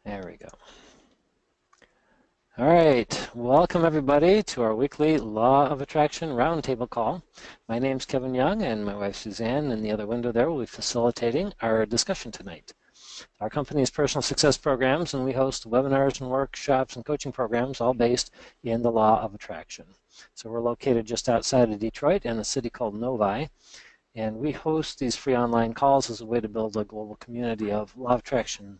There we go. All right, welcome everybody to our weekly Law of Attraction Roundtable call. My name's Kevin Young, and my wife Suzanne in the other window there will be facilitating our discussion tonight. Our company is Personal Success Programs, and we host webinars and workshops and coaching programs all based in the Law of Attraction. So we're located just outside of Detroit in a city called Novi, and we host these free online calls as a way to build a global community of Law of Attraction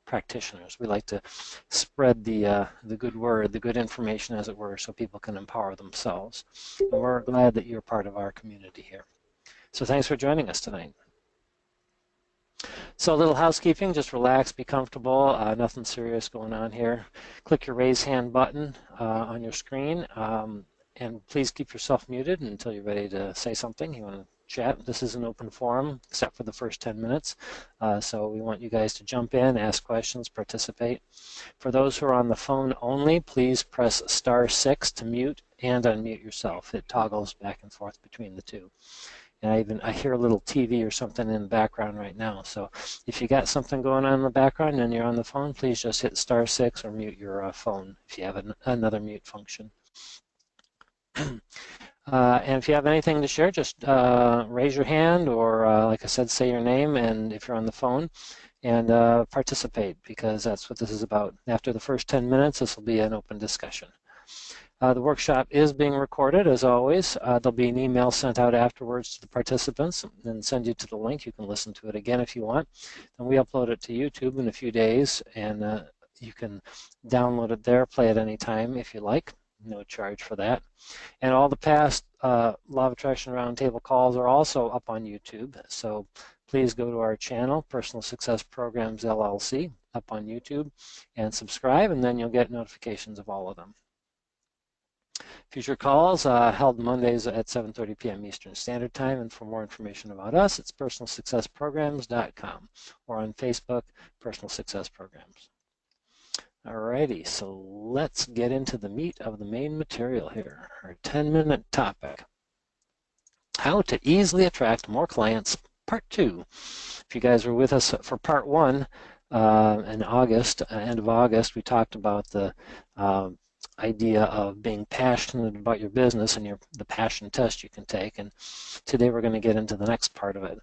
practitioners. We like to spread the good word, the good information, as it were, so people can empower themselves. And we're glad that you're part of our community here. So thanks for joining us tonight. So a little housekeeping, just relax, be comfortable, nothing serious going on here. Click your raise hand button on your screen, and please keep yourself muted until you're ready to say something. You want to chat. This is an open forum except for the first 10 minutes. So we want you guys to jump in, ask questions, participate. For those who are on the phone only, please press *6 to mute and unmute yourself. It toggles back and forth between the two. And I hear a little TV or something in the background right now. So if you got something going on in the background and you're on the phone, please just hit *6 or mute your phone if you have another mute function. And if you have anything to share, just raise your hand or, like I said, say your name, and if you're on the phone, and participate, because that's what this is about. After the first 10 minutes, this will be an open discussion. The workshop is being recorded, as always. There'll be an email sent out afterwards to the participants and send you to the link. You can listen to it again if you want. And we upload it to YouTube in a few days, and you can download it there, play it anytime if you like. No charge for that. And all the past Law of Attraction Roundtable calls are also up on YouTube. So please go to our channel, Personal Success Programs LLC, up on YouTube, and subscribe, and then you'll get notifications of all of them. Future calls held Mondays at 7:30 p.m. Eastern Standard Time, and for more information about us, it's personalsuccessprograms.com or on Facebook, Personal Success Programs. Alrighty, so let's get into the meat of the main material here, our 10-minute topic. How to easily attract more clients, part 2. If you guys were with us for part 1 in August, end of August, we talked about the idea of being passionate about your business and the passion test you can take, and today we're going to get into the next part of it.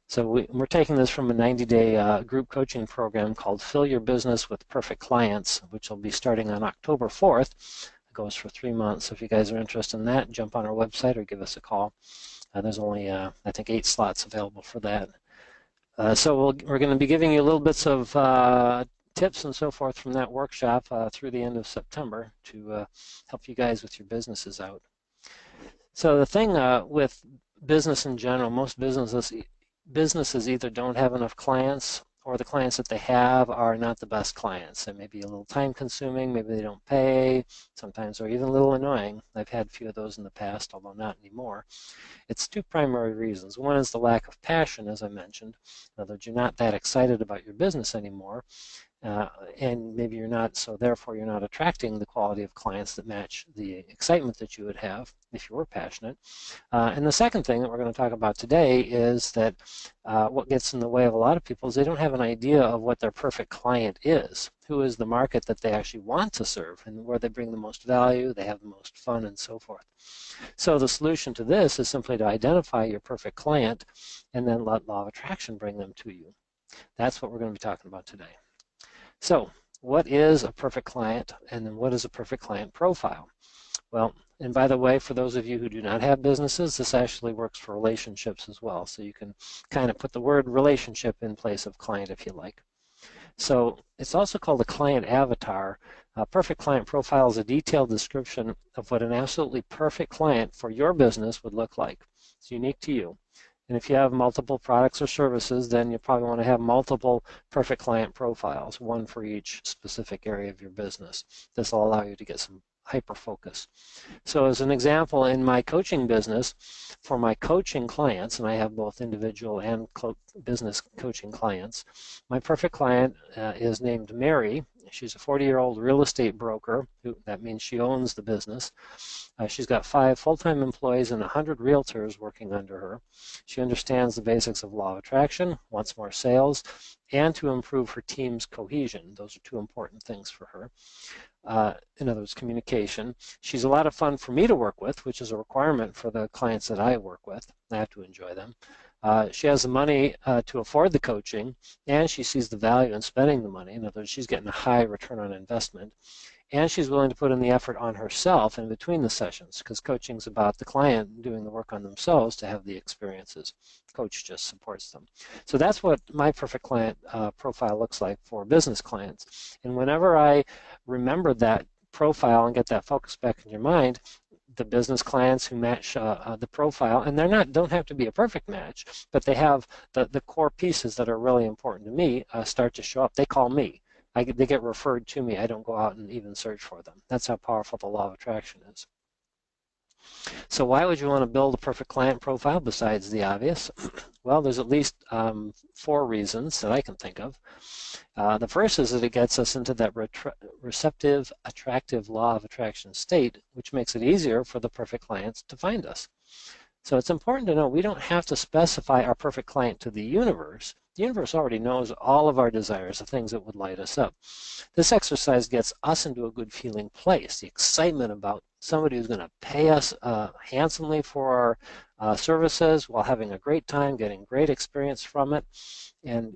So we're taking this from a 90-day group coaching program called Fill Your Business with Perfect Clients, which will be starting on October 4th. It goes for 3 months. So if you guys are interested in that, jump on our website or give us a call. There's only, I think, 8 slots available for that. So we're going to be giving you little bits of tips and so forth from that workshop through the end of September to help you guys with your businesses out. So the thing with business in general, most businesses either don't have enough clients, or the clients that they have are not the best clients. They may be a little time consuming, maybe they don't pay, sometimes they're even a little annoying. I've had a few of those in the past, although not anymore. It's 2 primary reasons. One is the lack of passion, as I mentioned. In other words, you're not that excited about your business anymore. And maybe you're not, so therefore you're not attracting the quality of clients that match the excitement that you would have if you were passionate. And the second thing that we're going to talk about today is that what gets in the way of a lot of people is they don't have an idea of what their perfect client is, who is the market that they actually want to serve, and where they bring the most value, they have the most fun, and so forth. So the solution to this is simply to identify your perfect client and then let Law of Attraction bring them to you. That's what we're going to be talking about today. So what is a perfect client, and then what is a perfect client profile? Well, and by the way, for those of you who do not have businesses, this actually works for relationships as well. So you can kind of put the word relationship in place of client if you like. So it's also called a client avatar. A perfect client profile is a detailed description of what an absolutely perfect client for your business would look like. It's unique to you. And if you have multiple products or services, then you probably want to have multiple perfect client profiles, one for each specific area of your business. This will allow you to get some hyper focus. So as an example, in my coaching business, for my coaching clients, and I have both individual and business coaching clients, my perfect client is named Mary, She's a 40-year-old real estate broker. That means she owns the business. She's got 5 full-time employees and 100 realtors working under her. She understands the basics of law of attraction, wants more sales, and to improve her team's cohesion. Those are 2 important things for her. In other words, communication. She's a lot of fun for me to work with, which is a requirement for the clients that I work with. I have to enjoy them. She has the money to afford the coaching, and she sees the value in spending the money. In other words, she's getting a high return on investment. And she's willing to put in the effort on herself in between the sessions, because coaching is about the client doing the work on themselves to have the experiences. Coach just supports them. So that's what my perfect client profile looks like for business clients. And whenever I remember that profile and get that focus back in your mind, the business clients who match the profile, and don't have to be a perfect match, but they have the core pieces that are really important to me start to show up. They call me. They get referred to me. I don't go out and even search for them. That's how powerful the law of attraction is. So why would you want to build a perfect client profile besides the obvious? Well, there's at least 4 reasons that I can think of. The first is that it gets us into that receptive, attractive law of attraction state, which makes it easier for the perfect clients to find us. So it's important to know we don't have to specify our perfect client to the universe. The universe already knows all of our desires, the things that would light us up. This exercise gets us into a good feeling place, the excitement about somebody who's going to pay us handsomely for our services while having a great time, getting great experience from it. And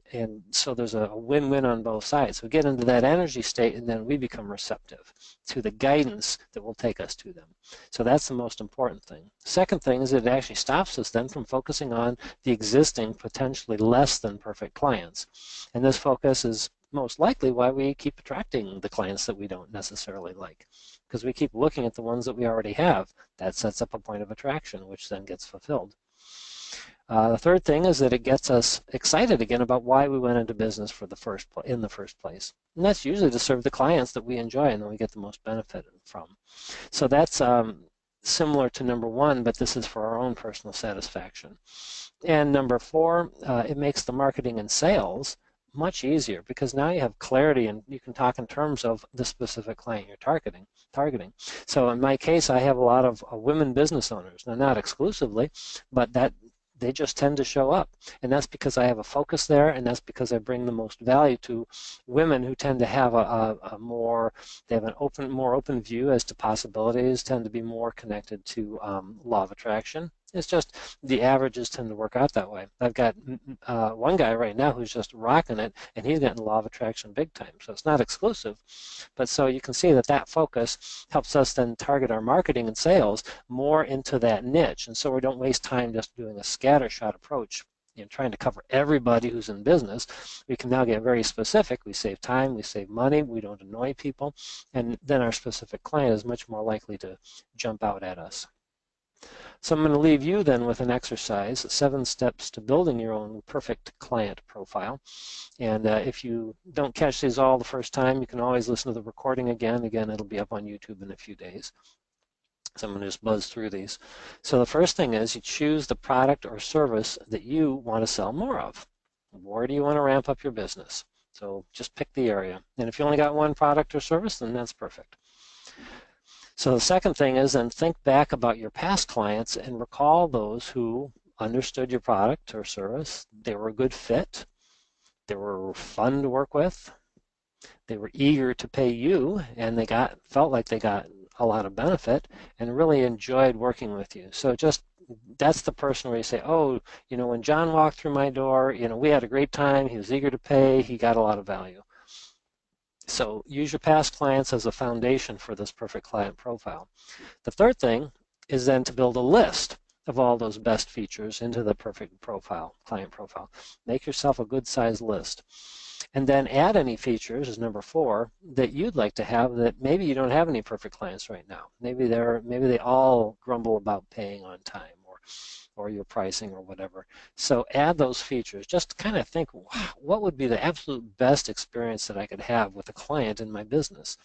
so there's a win-win on both sides. We get into that energy state, and then we become receptive to the guidance that will take us to them. So that's the most important thing. Second thing is it actually stops us then from focusing on the existing, potentially less than perfect clients. And this focus is most likely why we keep attracting the clients that we don't necessarily like, because we keep looking at the ones that we already have. That sets up a point of attraction, which then gets fulfilled. The third thing is that it gets us excited again about why we went into business in the first place. And that's usually to serve the clients that we enjoy and that we get the most benefit from. So that's similar to number 1, but this is for our own personal satisfaction. And number 4, it makes the marketing and sales much easier, because now you have clarity and you can talk in terms of the specific client you're targeting. So in my case, I have a lot of women business owners. Now, not exclusively, but they just tend to show up. And that's because I have a focus there, and that's because I bring the most value to women who tend to have they have an more open view as to possibilities, tend to be more connected to law of attraction. It's just the averages tend to work out that way. I've got one guy right now who's just rocking it, and he's getting law of attraction big time. So it's not exclusive. But so you can see that focus helps us then target our marketing and sales more into that niche. And so we don't waste time just doing a scattershot approach, trying to cover everybody who's in business. We can now get very specific. We save time, we save money, we don't annoy people, and then our specific client is much more likely to jump out at us. So I'm going to leave you then with an exercise, 7 steps to building your own perfect client profile. And if you don't catch these all the first time, you can always listen to the recording again. Again, it'll be up on YouTube in a few days. So I'm going to just buzz through these. So the first thing is you choose the product or service that you want to sell more of. Where do you want to ramp up your business? So just pick the area. And if you only got 1 product or service, then that's perfect. So the second thing is then think back about your past clients and recall those who understood your product or service. They were a good fit. They were fun to work with. They were eager to pay you, and they felt like they got a lot of benefit and really enjoyed working with you. So that's the person where you say, oh, when John walked through my door, we had a great time. He was eager to pay. He got a lot of value. So use your past clients as a foundation for this perfect client profile. The third thing is then to build a list of all those best features into the perfect client profile. Make yourself a good sized list. And then add any features, as number 4, that you'd like to have that maybe you don't have any perfect clients right now. Maybe they all grumble about paying on time or your pricing or whatever. So add those features. Just kind of think, wow, what would be the absolute best experience that I could have with a client in my business?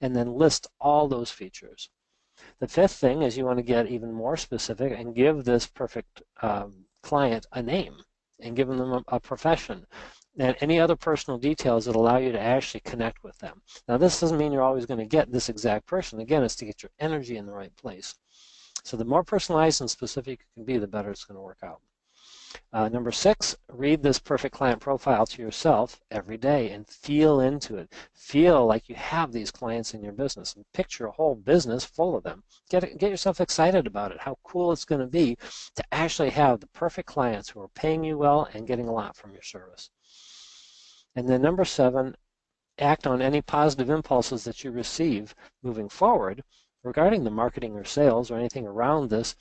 And then list all those features. The 5th thing is you want to get even more specific and give this perfect client a name and give them a profession. and any other personal details that allow you to actually connect with them. Now, this doesn't mean you're always going to get this exact person. Again, it's to get your energy in the right place. So the more personalized and specific you can be, the better it's going to work out. Number 6, read this perfect client profile to yourself every day and feel into it. Feel like you have these clients in your business and picture a whole business full of them. Get yourself excited about it, how cool it's going to be to actually have the perfect clients who are paying you well and getting a lot from your service. And then number 7, act on any positive impulses that you receive moving forward regarding the marketing or sales or anything around this.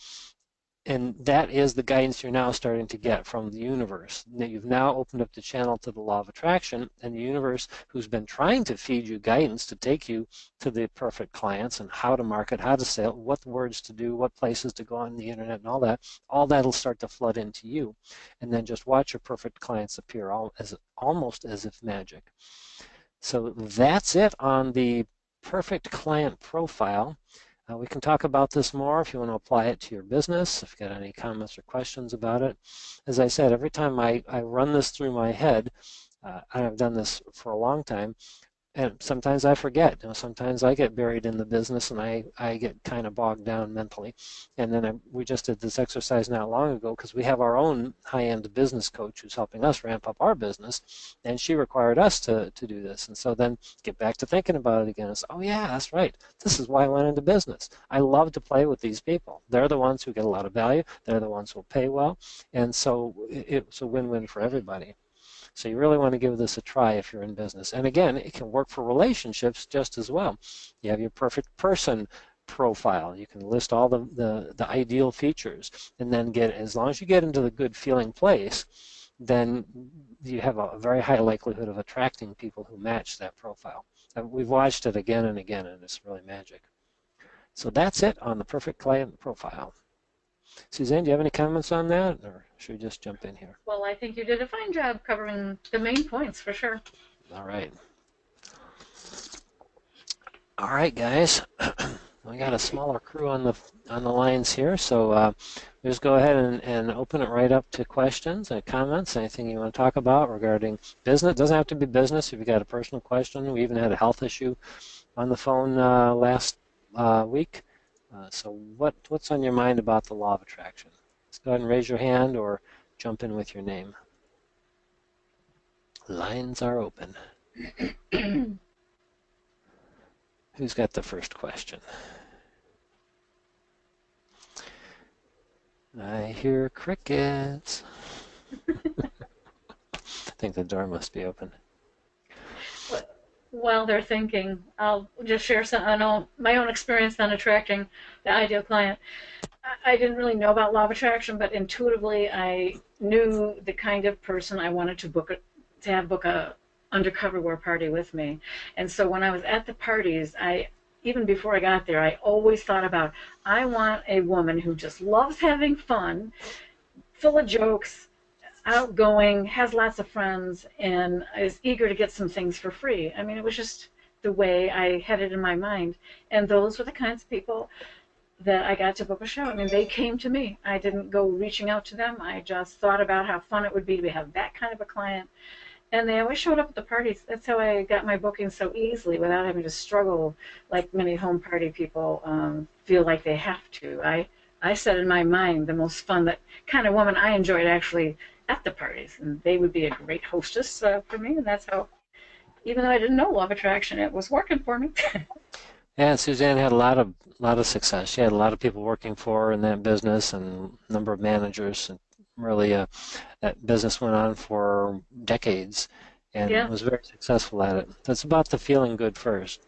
And that is the guidance you're now starting to get from the universe. You've now opened up the channel to the law of attraction, and the universe, who's been trying to feed you guidance to take you to the perfect clients and how to market, how to sell, what words to do, what places to go on the internet and all that'll start to flood into you. And then just watch your perfect clients appear almost as if magic. So that's it on the perfect client profile. We can talk about this more if you want to apply it to your business, if you've got any comments or questions about it. As I said, every time I run this through my head, I've done this for a long time, and sometimes I forget. Sometimes I get buried in the business and I get kind of bogged down mentally. And then we just did this exercise not long ago because we have our own high-end business coach who's helping us ramp up our business, and she required us to do this. And so then get back to thinking about it again. It's, oh yeah, that's right. This is why I went into business. I love to play with these people. They're the ones who get a lot of value. They're the ones who will pay well. And so it's a win-win for everybody. So you really want to give this a try if you're in business. And again, it can work for relationships just as well. You have your perfect person profile. You can list all the ideal features, and then as long as you get into the good feeling place, then you have a very high likelihood of attracting people who match that profile. And we've watched it again and again, and it's really magic. So that's it on the perfect client profile. Suzanne, do you have any comments on that, or should we just jump in here? Well, I think you did a fine job covering the main points for sure. All right. All right, guys. We got a smaller crew on the lines here, so just go ahead and open it right up to questions and comments. Anything you want to talk about regarding business? It doesn't have to be business. If you got a personal question, we even had a health issue on the phone last week. So what's on your mind about the law of attraction? Let's go ahead and raise your hand or jump in with your name. Lines are open. Who's got the first question? I hear crickets. I think the door must be open. While they're thinking, I'll just share my own experience on attracting the ideal client. I didn't really know about law of attraction, but intuitively I knew the kind of person I wanted to book a undercover wear party with me. And so when I was at the parties, even before I got there, I always thought about, I want a woman who just loves having fun, full of jokes, outgoing, has lots of friends, and is eager to get some things for free. I mean, it was just the way I had it in my mind. And those were the kinds of people that I got to book a show. I mean, they came to me. I didn't go reaching out to them. I just thought about how fun it would be to have that kind of a client. And they always showed up at the parties. That's how I got my bookings so easily without having to struggle like many home party people feel like they have to. I set in my mind the most fun, that kind of woman I enjoyed actually at the parties, and they would be a great hostess for me, and that's how, even though I didn't know law of attraction, it was working for me. Yeah, Suzanne had a lot of success. She had a lot of people working for her in that business, and a number of managers. And really, that business went on for decades, and Yeah, was very successful at it. That's about the feeling good first.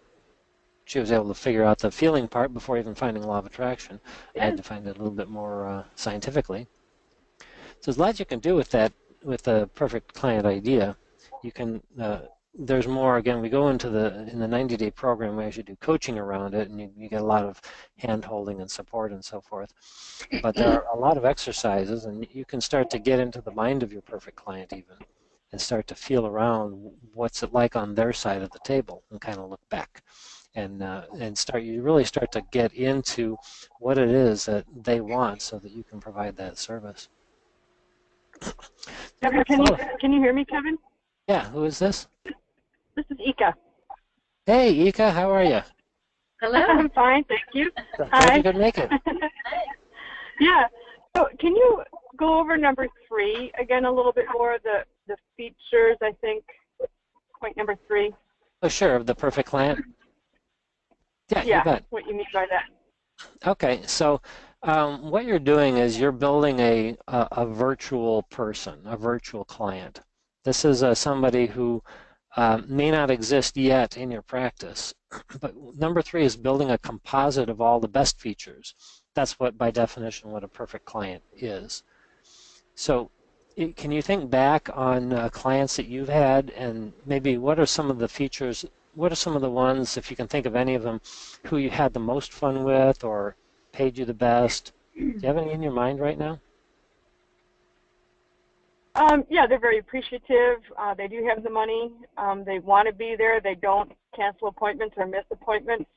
She was able to figure out the feeling part before even finding law of attraction. I yeah. had to find it a little bit more scientifically. So there's a lot you can do with that, with the perfect client idea. You can, there's more. Again, we go into in the 90-day program, we actually do coaching around it, and you get a lot of hand-holding and support and so forth. But there are a lot of exercises, and you can start to get into the mind of your perfect client even, and start to feel around what's it like on their side of the table, and kind of look back. And you really start to get into what it is that they want, so that you can provide that service. Kevin, can you hear me, Kevin? Yeah, who is this? This is Ika. Hey, Ika, how are you? Hello. I'm fine, thank you. Glad you Hi. could make it. Yeah. So can you go over number 3 again a little bit more? The features, I think, point number 3. Oh, sure, of the perfect client. Yeah, you Yeah, bet. what you mean by that. Okay, so what you're doing is you're building a virtual person, a virtual client. This is somebody who may not exist yet in your practice, but number 3 is building a composite of all the best features. That's what, by definition, what a perfect client is. So can you think back on clients that you've had, and maybe what are some of the features, what are some of the ones, if you can think of any of them, who you had the most fun with or paid you the best? Do you have any in your mind right now? Yeah, they're very appreciative. They do have the money. They want to be there. They don't cancel appointments or miss appointments.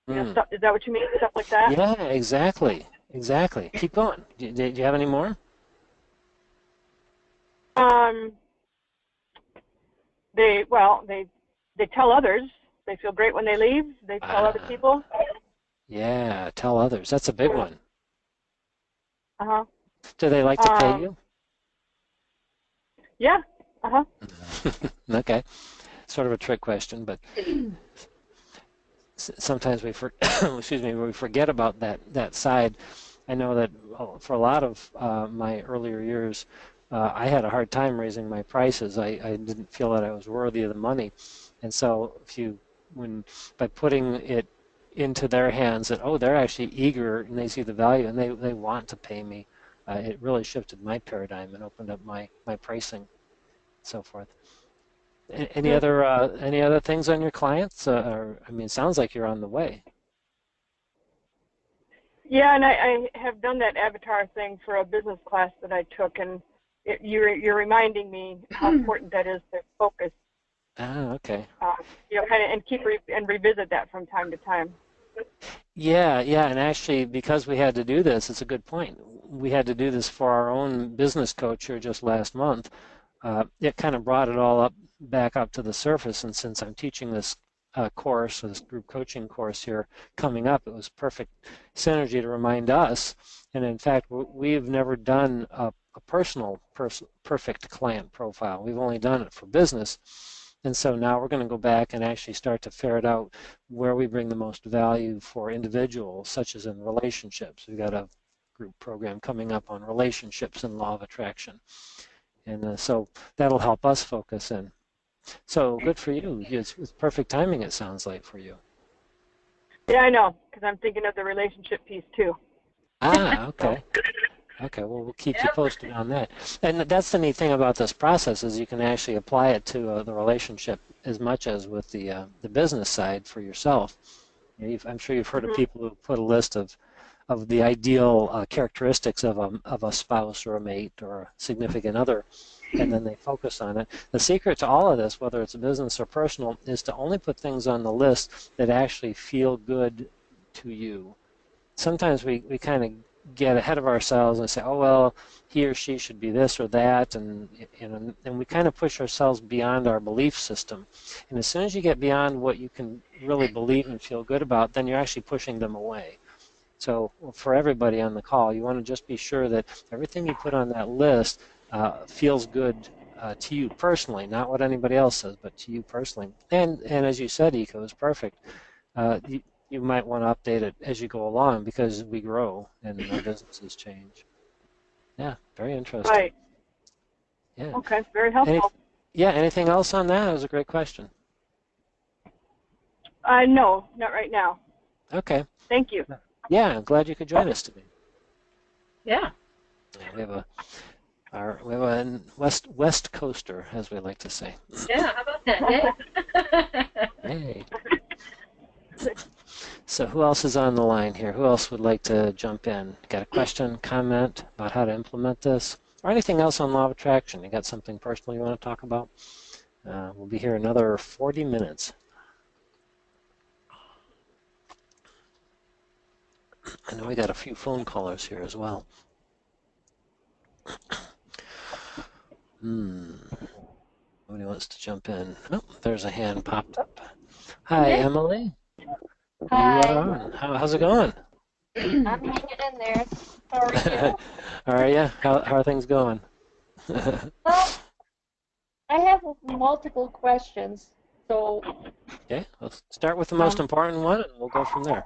You know, Mm. stuff. Is that what you mean? Stuff like that? Yeah, exactly. Exactly. Keep going. Do you have any more? Um, they tell others. They feel great when they leave. They tell other Ah, people. yeah, tell others. That's a big one. Uh-huh. Do they like to pay Um, you? yeah. Uh-huh. Okay. Sort of a trick question, but sometimes excuse me, we forget about that side. I know that for a lot of my earlier years, I had a hard time raising my prices. I didn't feel that I was worthy of the money, and so when by putting it into their hands that they're actually eager and they see the value and they want to pay me, it really shifted my paradigm and opened up my pricing, and so forth. Any other things on your clients? Or, I mean, it sounds like you're on the way. Yeah, and I have done that avatar thing for a business class that I took, and you're reminding me how important that is to focus, Ah, okay. kind of, and and revisit that from time to time. Yeah, yeah, and actually, because we had to do this, it's a good point. We had to do this for our own business coach here just last month. It kind of brought it all back up to the surface, and since I'm teaching this course, or this group coaching course here coming up, it was perfect synergy to remind us. And in fact, we've never done a personal, perfect client profile. We've only done it for business. And so now we're going to go back and actually start to ferret out where we bring the most value for individuals, such as in relationships. We've got a group program coming up on relationships and law of attraction. And so that'll help us focus in. So good for you. It's perfect timing, it sounds like, for you. Yeah, I know, because I'm thinking of the relationship piece too. Ah, So, okay. Okay, well, we'll keep you Yep. posted on that. And that's the neat thing about this process is you can actually apply it to the relationship as much as with the business side for yourself. I'm sure you've heard of hmm people who put a list of the ideal characteristics of a spouse or a mate or a significant other, and then they focus on it. The secret to all of this, whether it's business or personal, is to only put things on the list that actually feel good to you. Sometimes we kind of get ahead of ourselves and say, oh well, he or she should be this or that, and and we kind of push ourselves beyond our belief system. And as soon as you get beyond what you can really believe and feel good about, then you're actually pushing them away. So for everybody on the call, you want to just be sure that everything you put on that list feels good to you personally, not what anybody else says, but to you personally. And as you said, Eco is perfect. You might want to update it as you go along because we grow and our businesses change. Yeah, very interesting. right. Yeah. Okay, very Any, helpful. yeah, anything else on that? That was a great question. No, not right now. Okay. Thank you. Yeah, I'm glad you could join us today. Yeah. Yeah, we have a West Coaster, as we like to say. Yeah. How about that? Yeah. Hey. So who else is on the line here? Who else would like to jump in? Got a question, comment about how to implement this, or anything else on law of attraction? You got something personal you want to talk about? We'll be here another 40 minutes. I know we got a few phone callers here as well. Hmm. Nobody wants to jump in. Oh, there's a hand popped up. Hi, Okay. Emily. You are Hi. on. How's it going? I'm hanging in there. How are you? All right, yeah. How are things going? Well, I have multiple questions. So, Okay, let's start with the most um, important one, and we'll go from there.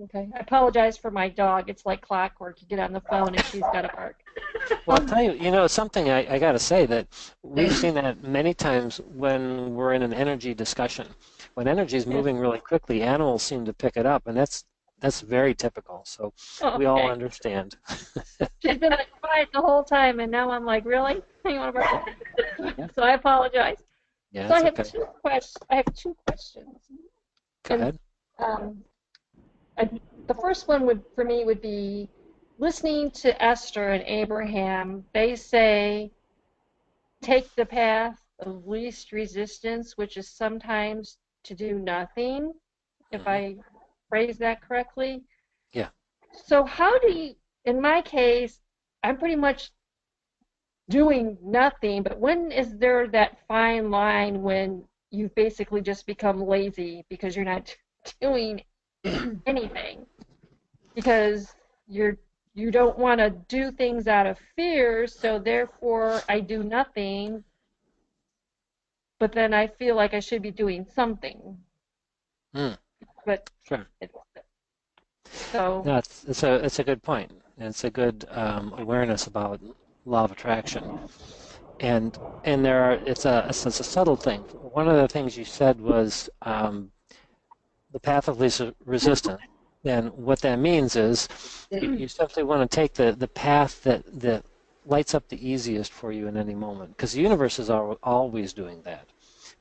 okay. I apologize for my dog. It's like clockwork. You get on the phone and she's got to bark. Well, I'll tell you, something I got to say that we've seen that many times when we're in an energy discussion. When energy is Yeah. moving really quickly, animals seem to pick it up, and that's very typical. So we all Okay. understand. She's been like quiet the whole time, and now I'm like, really? You want to bark? Yeah, So I apologize. yeah, So I it's have okay. two questions. I have two questions, Go and ahead. um, I, the first one for me would be listening to Esther and Abraham. They say take the path of least resistance, which is sometimes to do nothing, if Hmm. I phrase that correctly. Yeah. So how do you, in my case, I'm pretty much doing nothing, but when is there that fine line when you've basically just become lazy because you're not doing anything? Because you don't want to do things out of fear, so therefore I do nothing, but then I feel like I should be doing something. Mm, But sure. it's so No, it's a good point. And it's a good awareness about law of attraction. And there are it's a subtle thing. One of the things you said was the path of least resistance. And what that means is you simply want to take the path that lights up the easiest for you in any moment, because the universe is always doing that.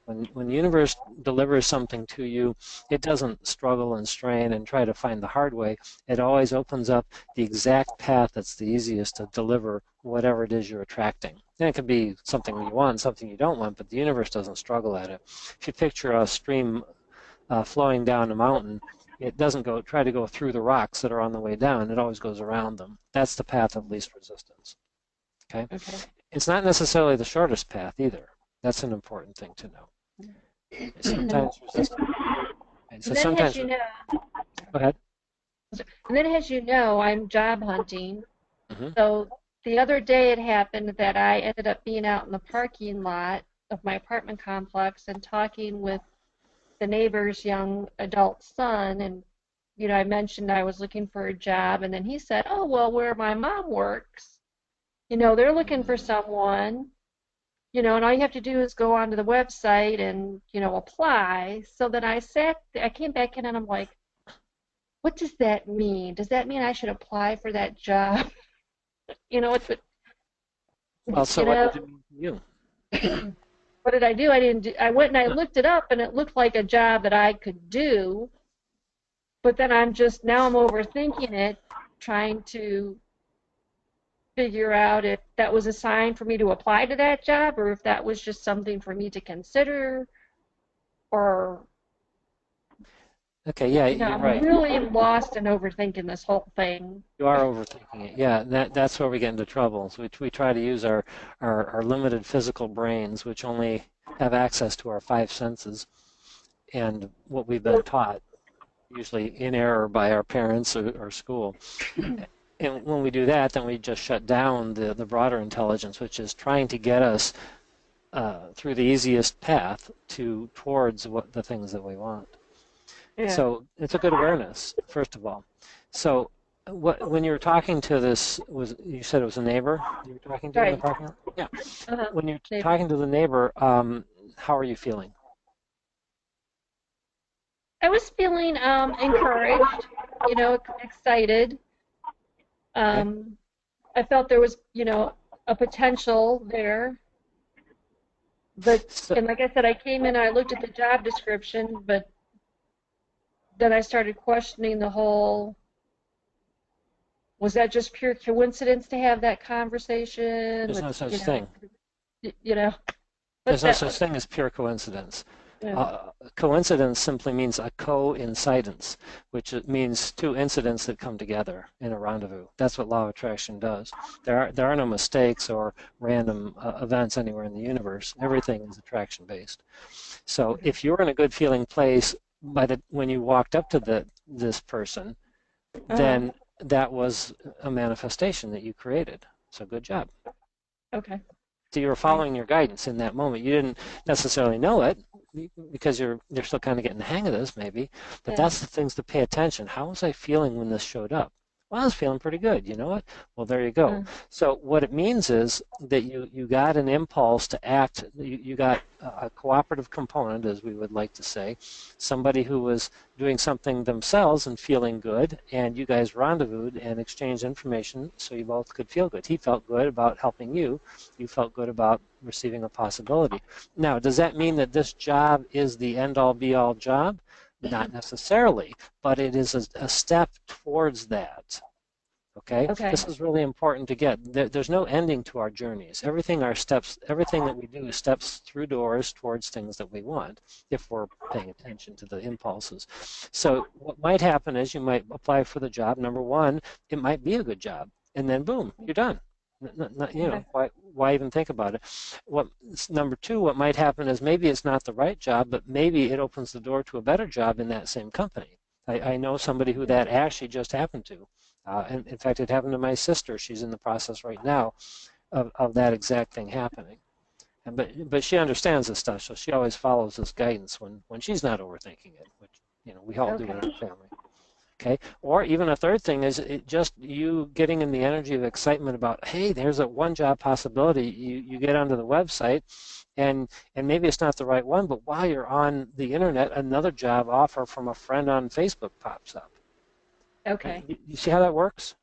When the universe delivers something to you, it doesn't struggle and strain and try to find the hard way. It always opens up the exact path that's the easiest to deliver whatever it is you're attracting. And it could be something you want, something you don't want, but the universe doesn't struggle at it. If you picture a stream flowing down a mountain, it doesn't try to go through the rocks that are on the way down. It always goes around them. That's the path of least resistance. Okay, okay. it's not necessarily the shortest path either. That's an important thing to know. It's And, sometimes resistant. And so and then as sometimes, you go know, ahead. and then as you know, I'm job hunting. Hmm. So the other day it happened that I ended up being out in the parking lot of my apartment complex and talking with the neighbor's young adult son, and I mentioned I was looking for a job, and then he said, "Oh, well, where my mom works, they're looking for someone, and all you have to do is go onto the website and, apply." So then I came back in and I'm like, what does that mean? Does that mean I should apply for that job? It's Well, so you what know, did it mean to you? what did I do? I went and I looked it up and it looked like a job that I could do, but then now I'm overthinking it, trying to figure out if that was a sign for me to apply to that job or if that was just something for me to consider, or Okay, yeah, you're I'm right. really lost and overthinking this whole thing. You are overthinking it. Yeah, that's where we get into trouble. So we try to use our limited physical brains, which only have access to our five senses, and what we've been taught, usually in error by our parents or school. And when we do that, then we just shut down the broader intelligence, which is trying to get us through the easiest path towards the things that we want. Yeah. So it's a good awareness, first of all. So when you were talking to this, you said it was a neighbor you were talking to in the Right. parking lot? Yeah. Uh-huh. When you're Neighbor. talking to the neighbor, how are you feeling? I was feeling encouraged, excited. Okay. Um, I felt there was, a potential there. But So and like I said, I came in and I looked at the job description, but then I started questioning the whole, was that just pure coincidence to have that conversation there's with, no such thing. you know, but There's no that such thing as pure coincidence. Coincidence simply means a coincidence, which means two incidents that come together in a rendezvous. That's what law of attraction does. There are no mistakes or random events anywhere in the universe. Everything is attraction based. So if you're in a good feeling place when you walked up to this person, then that was a manifestation that you created. So good job. Okay. So you were following your guidance in that moment. You didn't necessarily know it because you're still kind of getting the hang of this maybe, but that's the things to pay attention. How was I feeling when this showed up? Well, I was feeling pretty good. You know what? Well, there you go. So what it means is that you got an impulse to act. You got a cooperative component, as we would like to say, somebody who was doing something themselves and feeling good, and you guys rendezvoused and exchanged information so you both could feel good. He felt good about helping you. You felt good about receiving a possibility. Now, does that mean that this job is the end-all be-all job? Not necessarily, but it is a step towards that. Okay? This is really important to get. There's no ending to our journeys. Everything that we do is steps through doors towards things that we want if we're paying attention to the impulses. So what might happen is you might apply for the job. Number one, it might be a good job, and then boom, you're done. Why even think about it? Number two, what might happen is maybe it's not the right job, but maybe it opens the door to a better job in that same company. I know somebody who that actually just happened to. And in fact, it happened to my sister. She's in the process right now of that exact thing happening. But she understands this stuff, so she always follows this guidance when she's not overthinking it, which we all do in our family. Okay, or even a third thing is just you getting in the energy of excitement about, hey, there's a one job possibility. You get onto the website, and maybe it's not the right one, but while you're on the internet, another job offer from a friend on Facebook pops up. Okay. You see how that works?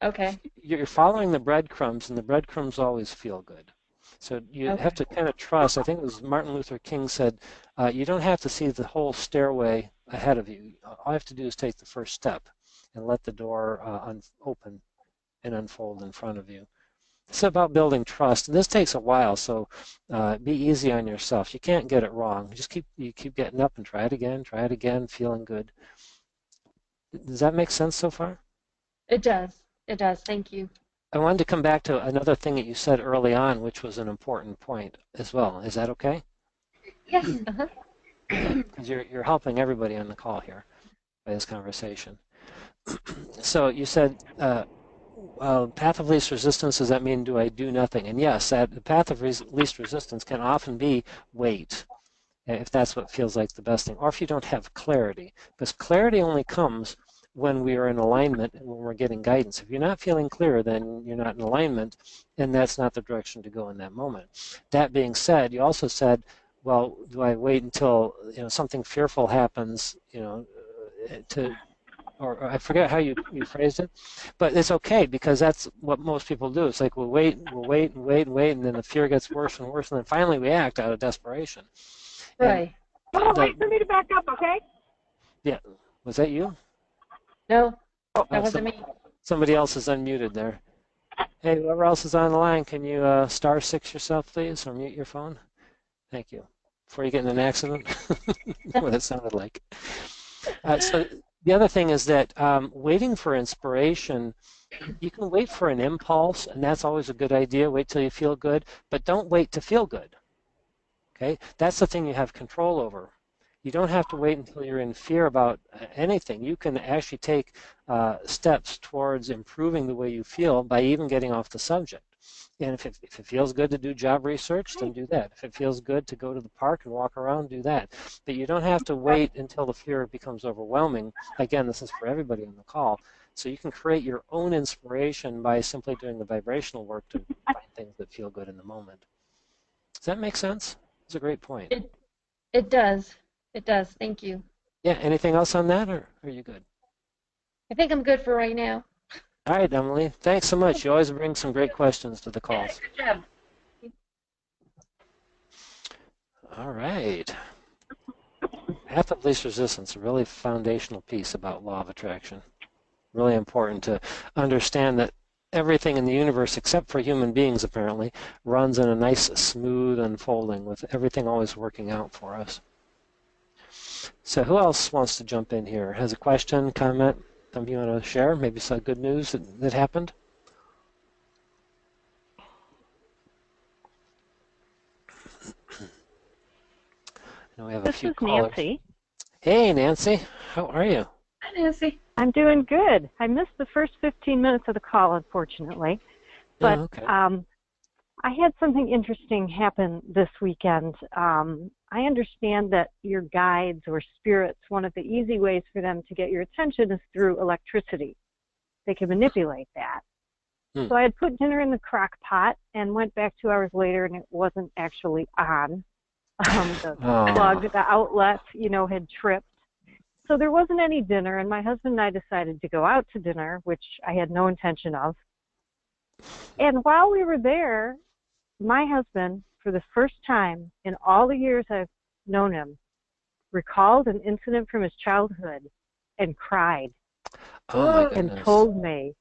Okay. You're following the breadcrumbs, and the breadcrumbs always feel good. So you have to kind of trust. I think it was Martin Luther King said, you don't have to see the whole stairway ahead of you. All you have to do is take the first step and let the door open and unfold in front of you. It's about building trust, and this takes a while, so be easy on yourself. You can't get it wrong. Just keep getting up and try it again, feeling good. Does that make sense so far? It does. It does. Thank you. I wanted to come back to another thing that you said early on, which was an important point as well. Is that okay? Yes. Because you're helping everybody on the call here by this conversation. So you said path of least resistance. Does that mean do I do nothing? And yes, the path of least resistance can often be wait, if that's what feels like the best thing, or if you don't have clarity, because clarity only comes when we are in alignment and when we're getting guidance. If you're not feeling clear, then you're not in alignment, and that's not the direction to go in that moment. That being said, you also said, well, do I wait until something fearful happens, or I forget how you phrased it, but it's okay because that's what most people do. It's like we'll wait, and then the fear gets worse and worse, and then finally we act out of desperation. Right. Wait for me to back up, okay? Yeah. Was that you? No, that wasn't me. Somebody else is unmuted there. Hey, whoever else is on the line, can you *6 yourself, please, or mute your phone? Thank you. Before you get in an accident? What it sounded like. So the other thing is that waiting for inspiration, you can wait for an impulse, and that's always a good idea. Wait till you feel good, but don't wait to feel good. Okay? That's the thing you have control over. You don't have to wait until you're in fear about anything. You can actually take steps towards improving the way you feel by even getting off the subject. And if it feels good to do job research, then do that. If it feels good to go to the park and walk around, do that. But you don't have to wait until the fear becomes overwhelming. Again, this is for everybody on the call. So you can create your own inspiration by simply doing the vibrational work to find things that feel good in the moment. Does that make sense? It's a great point. It does. It does. Thank you. Yeah, anything else on that, or are you good? I think I'm good for right now. All right, Emily. Thanks so much. You always bring some great questions to the calls. Good job. All right. Path of least resistance, a really foundational piece about law of attraction. Really important to understand that everything in the universe except for human beings apparently runs in a nice smooth unfolding with everything always working out for us. So who else wants to jump in here? Has a question, comment, something you want to share? Maybe some good news that happened? And we have a This few is callers. Nancy. Hey, Nancy. How are you? Hi, Nancy. I'm doing good. I missed the first 15 minutes of the call, unfortunately. But Oh, okay. I had something interesting happen this weekend. I understand that your guides or spirits, one of the easy ways for them to get your attention is through electricity. They can manipulate that. So I had put dinner in the crock pot and went back 2 hours later, and it wasn't actually on. The plug, the outlet, had tripped. So there wasn't any dinner, and my husband and I decided to go out to dinner, which I had no intention of. And while we were there, my husband, for the first time in all the years I've known him, recalled an incident from his childhood and cried Oh, my and goodness. told me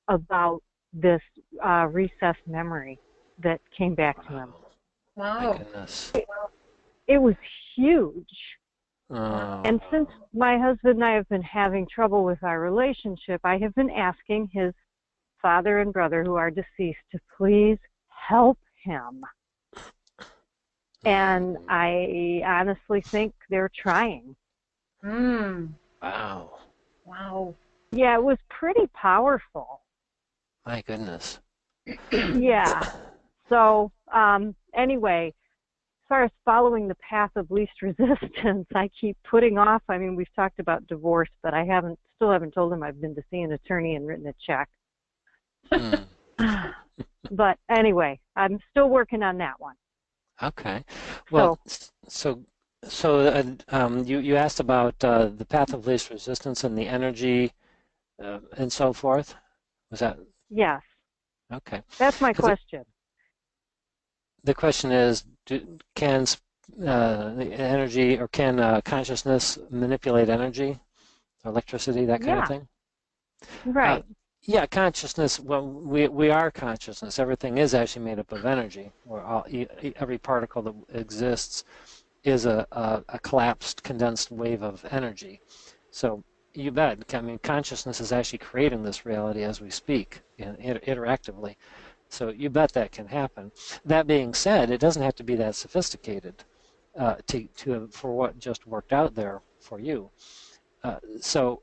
about this recessed memory that came back to him. Wow. My goodness. It was huge. Oh. And since my husband and I have been having trouble with our relationship, I have been asking his father and brother, who are deceased, to please help him. And I honestly think they're trying. Wow. Wow. Yeah, it was pretty powerful. My goodness. Yeah. So anyway, as far as following the path of least resistance, I keep putting off. I mean, we've talked about divorce, but I still haven't told him I've been to see an attorney and written a check. But anyway, I'm still working on that one. Okay. Well, you asked about the path of least resistance and the energy and so forth. Was that? Yes. Okay. That's my question. The question is, can energy or can consciousness manipulate energy, electricity, that kind of thing? Right. Yeah, consciousness. Well, we are consciousness. Everything is actually made up of energy. Every particle that exists is a collapsed, condensed wave of energy. So you bet. I mean, consciousness is actually creating this reality as we speak, interactively. So you bet that can happen. That being said, it doesn't have to be that sophisticated for what just worked out there for you. So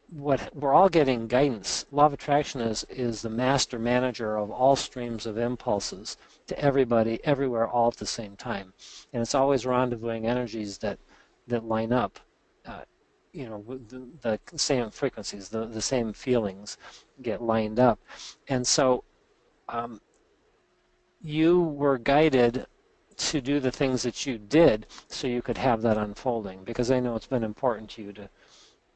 what we're all getting guidance. Law of Attraction is the master manager of all streams of impulses to everybody, everywhere, all at the same time, and it's always rendezvousing energies that line up. The same frequencies, the same feelings get lined up, and so you were guided to do the things that you did so you could have that unfolding, because I know it's been important to you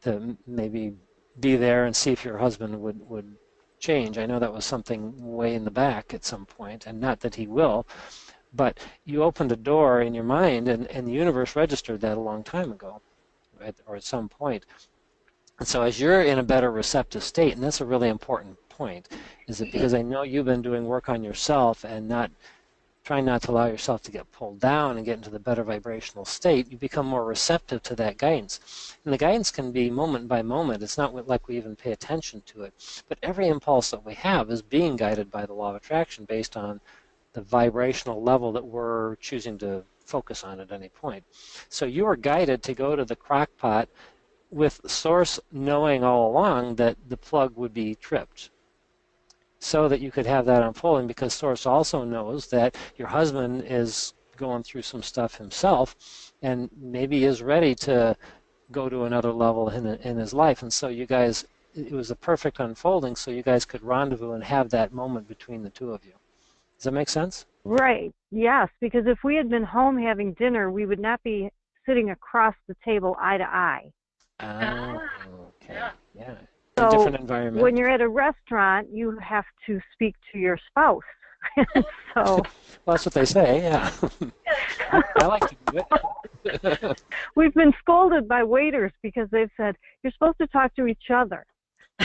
to maybe be there and see if your husband would change. I know that was something way in the back at some point, and not that he will, but you opened a door in your mind, and the universe registered that a long time ago, right, or at some point. And so as you're in a better receptive state, and that's a really important point, is that because I know you've been doing work on yourself and trying not to allow yourself to get pulled down and get into the better vibrational state, you become more receptive to that guidance. And the guidance can be moment by moment. It's not like we even pay attention to it. But every impulse that we have is being guided by the law of attraction based on the vibrational level that we're choosing to focus on at any point. So you are guided to go to the crock pot with Source knowing all along that the plug would be tripped, so that you could have that unfolding, because Source also knows that your husband is going through some stuff himself and maybe is ready to go to another level in his life. And so you guys, it was a perfect unfolding so you guys could rendezvous and have that moment between the two of you. Does that make sense? Right. Yes, because if we had been home having dinner, we would not be sitting across the table eye to eye. Oh, okay. Yeah. So different environment. When you're at a restaurant, you have to speak to your spouse. So well, that's what they say, yeah. I like to do it. We've been scolded by waiters because they've said, you're supposed to talk to each other.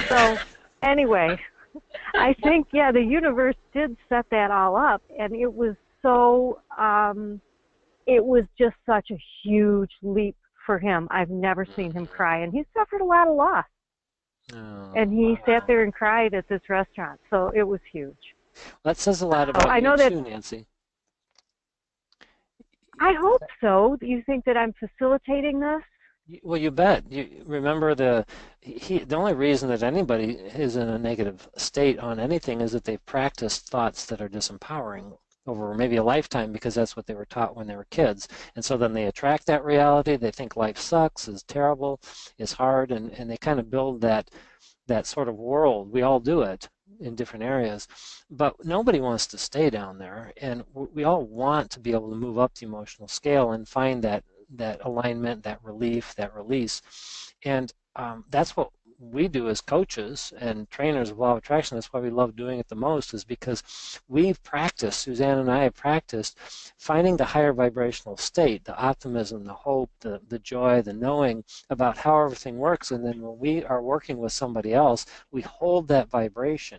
So anyway, I think, yeah, the universe did set that all up, and it was so, it was just such a huge leap for him. I've never seen him cry, and he suffered a lot of loss. Oh, And he wow. sat there and cried at this restaurant, so it was huge. That says a lot So about I you know that, too, Nancy. I hope so. Do you think that I'm facilitating this? Well, you bet. You remember the only reason that anybody is in a negative state on anything is that they've practiced thoughts that are disempowering over maybe a lifetime because that's what they were taught when they were kids. And so then they attract that reality. They think life sucks, is terrible, is hard, and they kind of build that sort of world. We all do it in different areas, but nobody wants to stay down there, and we all want to be able to move up the emotional scale and find that alignment, that relief, that release, and that's what we do as coaches and trainers of law of attraction. That's why we love doing it the most, is because we've practiced, Suzanne and I have practiced finding the higher vibrational state, the optimism, the hope, the joy, the knowing about how everything works. And then when we are working with somebody else, we hold that vibration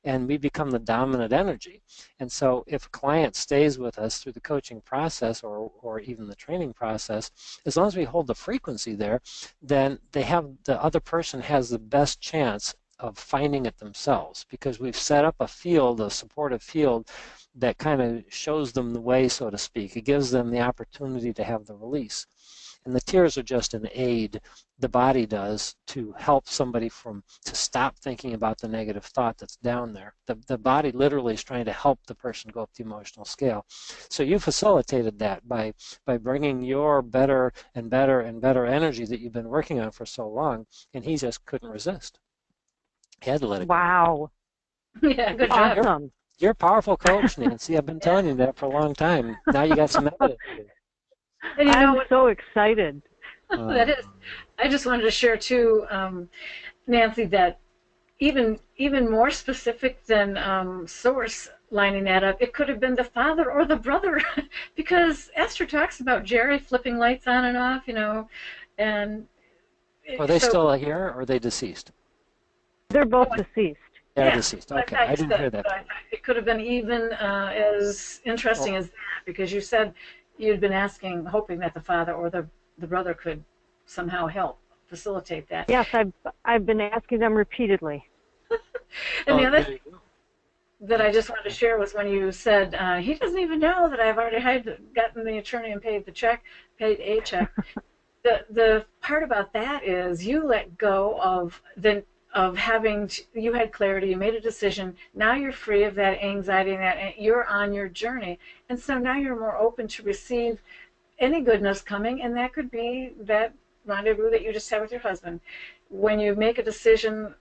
and we become the dominant energy. And so if a client stays with us through the coaching process or even the training process, as long as we hold the frequency there, then the other person has the best chance of finding it themselves, because we've set up a field, a supportive field, that kind of shows them the way, so to speak. It gives them the opportunity to have the release. And the tears are just an aid, the body does, to help somebody to stop thinking about the negative thought that's down there. The body literally is trying to help the person go up the emotional scale. So you facilitated that by bringing your better and better and better energy that you've been working on for so long, and he just couldn't resist. He had to let it go. Wow. Yeah, good job. Awesome. You're a powerful coach, Nancy. I've been telling you that for a long time. Now you got some evidence. And you know I'm what? so excited. That is. I just wanted to share too, Nancy, that even more specific than source lining that up, it could have been the father or the brother, because Esther talks about Jerry flipping lights on and off, and Are they still here, or are they deceased? They're both deceased. They're Yeah, deceased. Okay, I didn't hear that. it could have been even as interesting as that, because you said you'd been hoping that the father or the brother could somehow help facilitate that. Yes, I've been asking them repeatedly. And the other there you go. that I just wanted to share was when you said he doesn't even know that I've already gotten the attorney and paid a check. The part about that is you let go of you had clarity, you made a decision. Now you're free of that anxiety and that you're on your journey, and so now you're more open to receive any goodness coming, and that could be that rendezvous that you just had with your husband. When you make a decision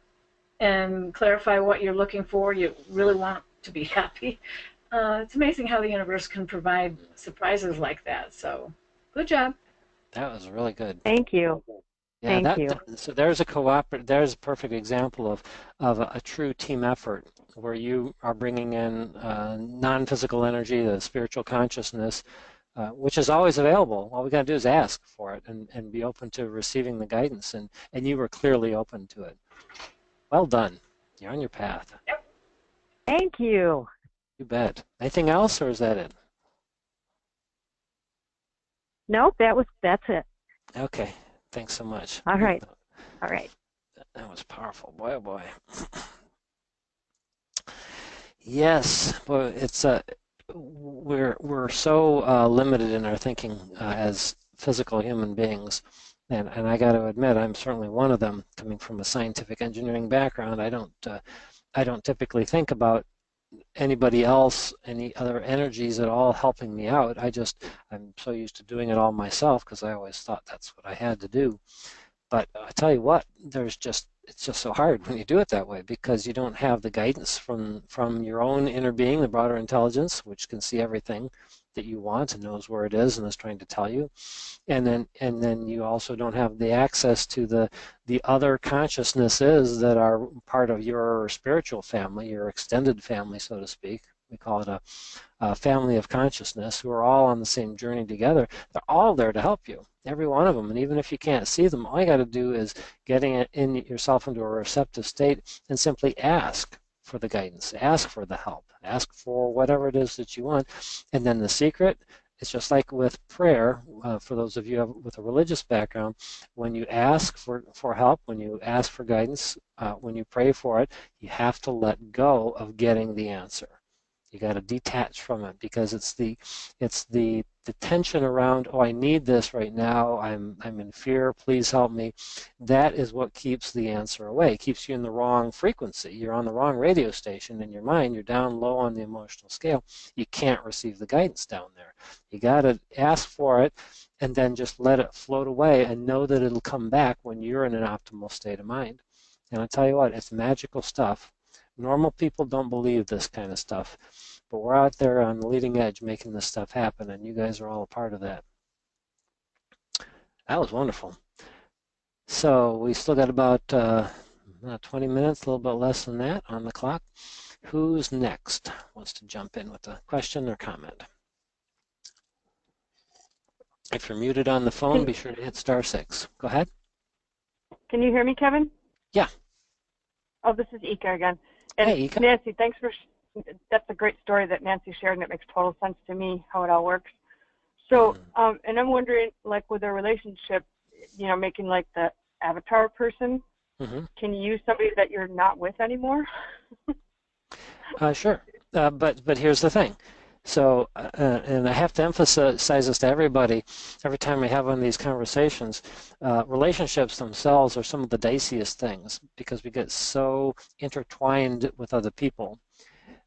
and clarify what you're looking for, you really want to be happy. It's amazing how the universe can provide surprises like that. So, good job. That was really good. Thank you. Yeah, Thank you. So there's a perfect example of a true team effort where you are bringing in non-physical energy, the spiritual consciousness, which is always available. All we got to do is ask for it and be open to receiving the guidance, and you were clearly open to it. Well done. You're on your path. Thank you. You bet. Anything else, or is that it? Nope, that's it. Okay. Thanks so much. All right. All right. That was powerful. Boy, oh boy. Yes, well, it's we're so limited in our thinking as physical human beings, and I got to admit, I'm certainly one of them. Coming from a scientific engineering background, I don't typically think about anybody else, any other energies at all helping me out. I'm so used to doing it all myself because I always thought that's what I had to do. But I tell you what, it's just so hard when you do it that way, because you don't have the guidance from your own inner being, the broader intelligence, which can see everything that you want and knows where it is and is trying to tell you. And then you also don't have the access to the other consciousnesses that are part of your spiritual family, your extended family, so to speak. We call it a family of consciousness, who are all on the same journey together. They're all there to help you, every one of them. And even if you can't see them, all you got to do is getting yourself into a receptive state and simply ask. for the guidance, ask for the help, ask for whatever it is that you want. And then the secret, it's just like with prayer, for those of you with a religious background, when you ask for help, when you ask for guidance, when you pray for it, you have to let go of getting the answer. You got to detach from it, because it's the tension around, oh, I need this right now, I'm in fear, please help me. That is what keeps the answer away. It keeps you in the wrong frequency. You're on the wrong radio station in your mind. You're down low on the emotional scale. You can't receive the guidance down there. You got to ask for it and then just let it float away and know that it'll come back when you're in an optimal state of mind. And I'll tell you what, it's magical stuff. Normal people don't believe this kind of stuff, but we're out there on the leading edge making this stuff happen, and you guys are all a part of that. That was wonderful. So we still got about 20 minutes, a little bit less than that on the clock. Who's next? Wants to jump in with a question or comment? If you're muted on the phone, be sure to hit *6. Go ahead. Can you hear me, Kevin? Yeah. Oh, this is Ika again. And hey, Ika. Nancy, thanks for, that's a great story that Nancy shared, and it makes total sense to me how it all works. So, and I'm wondering, like with a relationship, you know, making like the avatar person, can you use somebody that you're not with anymore? Sure, but here's the thing. So, and I have to emphasize this to everybody every time we have one of these conversations, relationships themselves are some of the diciest things because we get so intertwined with other people.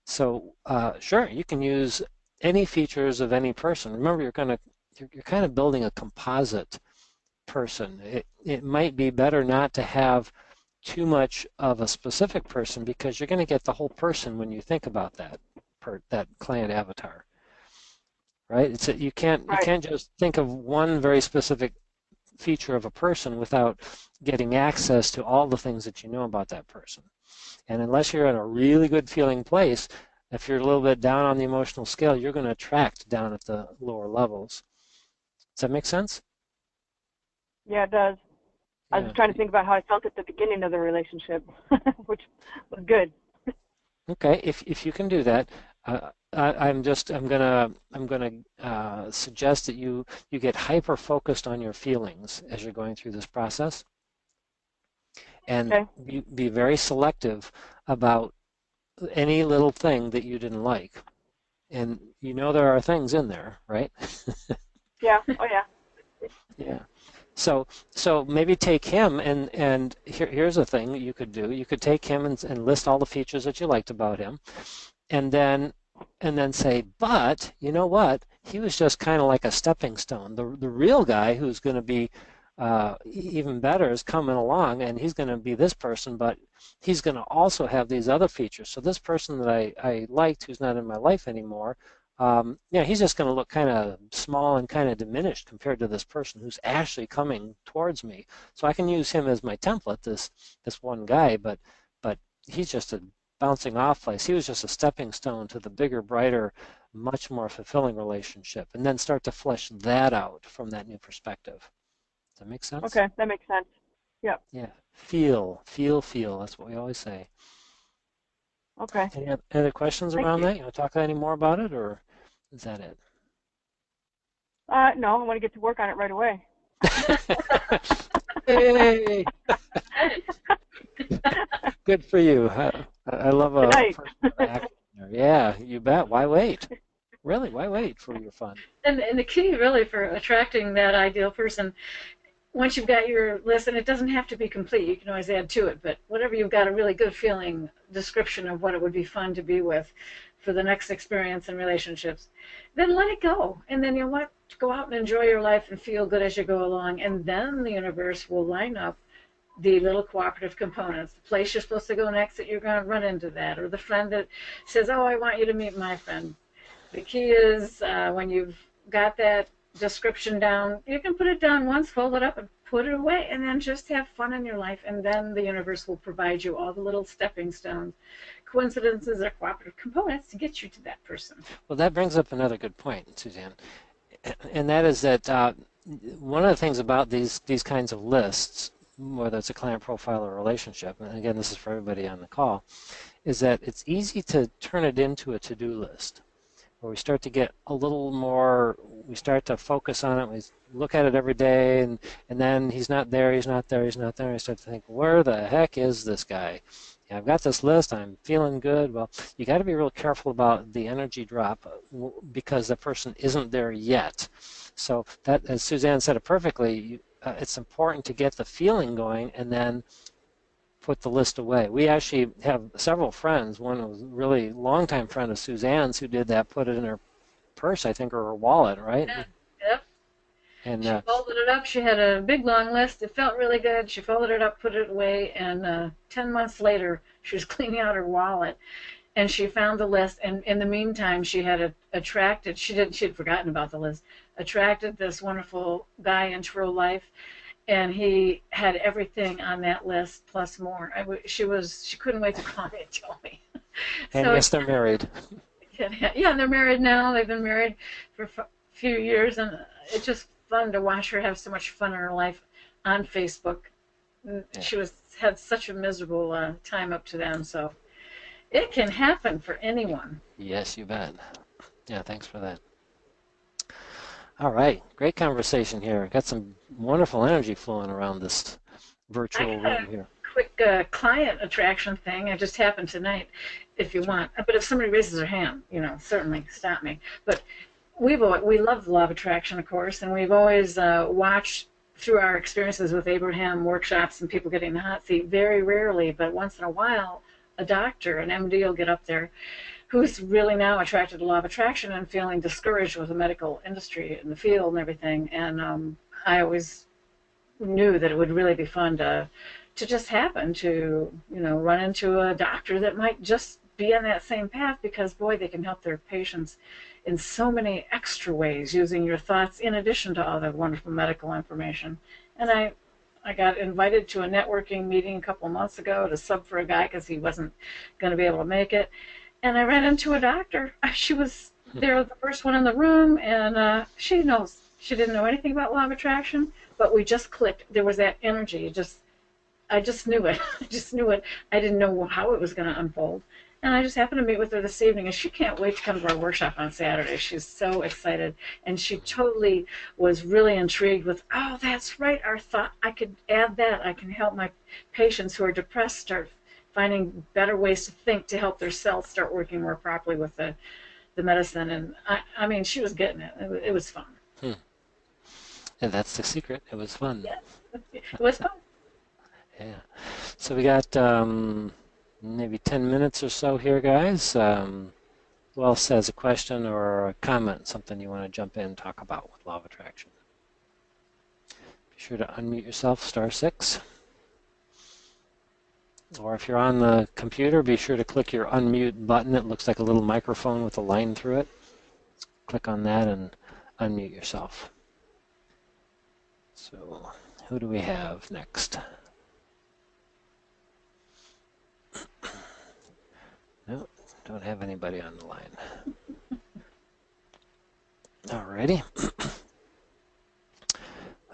So, sure, you can use any features of any person. Remember, you're kind of building a composite person. It might be better not to have too much of a specific person because you're going to get the whole person when you think about that client avatar, right? You can't just think of one very specific feature of a person without getting access to all the things that you know about that person. And unless you're in a really good feeling place, if you're a little bit down on the emotional scale, you're going to attract down at the lower levels. Does that make sense? Yeah, it does. I was trying to think about how I felt at the beginning of the relationship, which was good. Okay, if you can do that, I'm gonna suggest that you get hyper focused on your feelings as you're going through this process, and be very selective about any little thing that you didn't like. And you know there are things in there, right? Yeah. Oh yeah. Yeah. So maybe take him and here's a thing that you could do. You could take him and list all the features that you liked about him, and then say, but you know what? He was just kind of like a stepping stone. The real guy who's going to be even better is coming along, and he's going to be this person, but he's going to also have these other features. So this person that I liked, who's not in my life anymore, he's just going to look kind of small and kind of diminished compared to this person who's actually coming towards me. So I can use him as my template, this one guy, but he's just a bouncing off place. He was just a stepping stone to the bigger, brighter, much more fulfilling relationship, and then start to flesh that out from that new perspective. Does that make sense? Okay, that makes sense. Yep. Yeah. Feel. That's what we always say. Okay. Any other questions around that? You want to talk any more about it, or is that it? No, I want to get to work on it right away. Hey! Good for you. I love a person action there. Yeah, you bet. Why wait? Really, why wait for your fun? And the key really for attracting that ideal person, once you've got your list, and it doesn't have to be complete, you can always add to it, but whatever you've got a really good feeling description of what it would be fun to be with for the next experience in relationships, then let it go. And then you want to go out and enjoy your life and feel good as you go along. And then the universe will line up the little cooperative components. The place you're supposed to go next, that you're going to run into that, or the friend that says, oh, I want you to meet my friend. The key is when you've got that description down, you can put it down once, fold it up, and put it away, and then just have fun in your life, and then the universe will provide you all the little stepping stones, coincidences, or cooperative components to get you to that person. Well, that brings up another good point, Suzanne, and that is that one of the things about these kinds of lists, whether it's a client profile or a relationship, and again, this is for everybody on the call, is that it's easy to turn it into a to-do list, where we start to get a little more, we start to focus on it, we look at it every day, and then he's not there, he's not there, he's not there, and I start to think, where the heck is this guy? Yeah, I've got this list, I'm feeling good. Well, you got to be real careful about the energy drop because the person isn't there yet. So that, as Suzanne said it perfectly, it's important to get the feeling going and then put the list away. We actually have several friends. One was a really longtime friend of Suzanne's who did that, put it in her purse, I think, or her wallet, right? Yeah. Yep. And She folded it up. She had a big long list. It felt really good. She folded it up, put it away, and 10 months later, she was cleaning out her wallet, and she found the list. And in the meantime, she had attracted. She had forgotten about the list. Attracted this wonderful guy into her life, and he had everything on that list plus more. She couldn't wait to call me and tell me. and So, yes, they're married. yeah, they're married now. They've been married for a few years, and it's just fun to watch her have so much fun in her life on Facebook. Yeah. She had such a miserable time up to then, so it can happen for anyone. Yes, you bet. Yeah, thanks for that. All right, great conversation here. Got some wonderful energy flowing around this virtual I got room here. Quick client attraction thing. I just happened tonight, if you want. But if somebody raises their hand, certainly stop me. But we love Law of Attraction, of course, and we've always watched through our experiences with Abraham workshops and people getting the hot seat. Very rarely, but once in a while, a doctor, an MD, will get up there who's really now attracted to Law of Attraction and feeling discouraged with the medical industry and the field and everything. And I always knew that it would really be fun to just happen to run into a doctor that might just be on that same path, because boy, they can help their patients in so many extra ways using your thoughts in addition to all the wonderful medical information. And I got invited to a networking meeting a couple of months ago to sub for a guy because he wasn't going to be able to make it. And I ran into a doctor. She was there, the first one in the room, and she didn't know anything about Law of Attraction, but we just clicked. There was that energy. I just knew it. I just knew it. I didn't know how it was going to unfold. And I just happened to meet with her this evening, and she can't wait to come to our workshop on Saturday. She's so excited, and she totally was really intrigued with, oh, that's right, our thought. I could add that. I can help my patients who are depressed start finding better ways to think to help their cells start working more properly with the medicine. And I mean, she was getting it. It was fun. And that's the secret. It was fun. Yeah, it was fun. Yeah. So we got maybe 10 minutes or so here, guys. Who else has a question or a comment, something you want to jump in and talk about with Law of Attraction? Be sure to unmute yourself, *6. Or if you're on the computer, be sure to click your unmute button. It looks like a little microphone with a line through it. Click on that and unmute yourself. So who do we have next? No, don't have anybody on the line. Alrighty.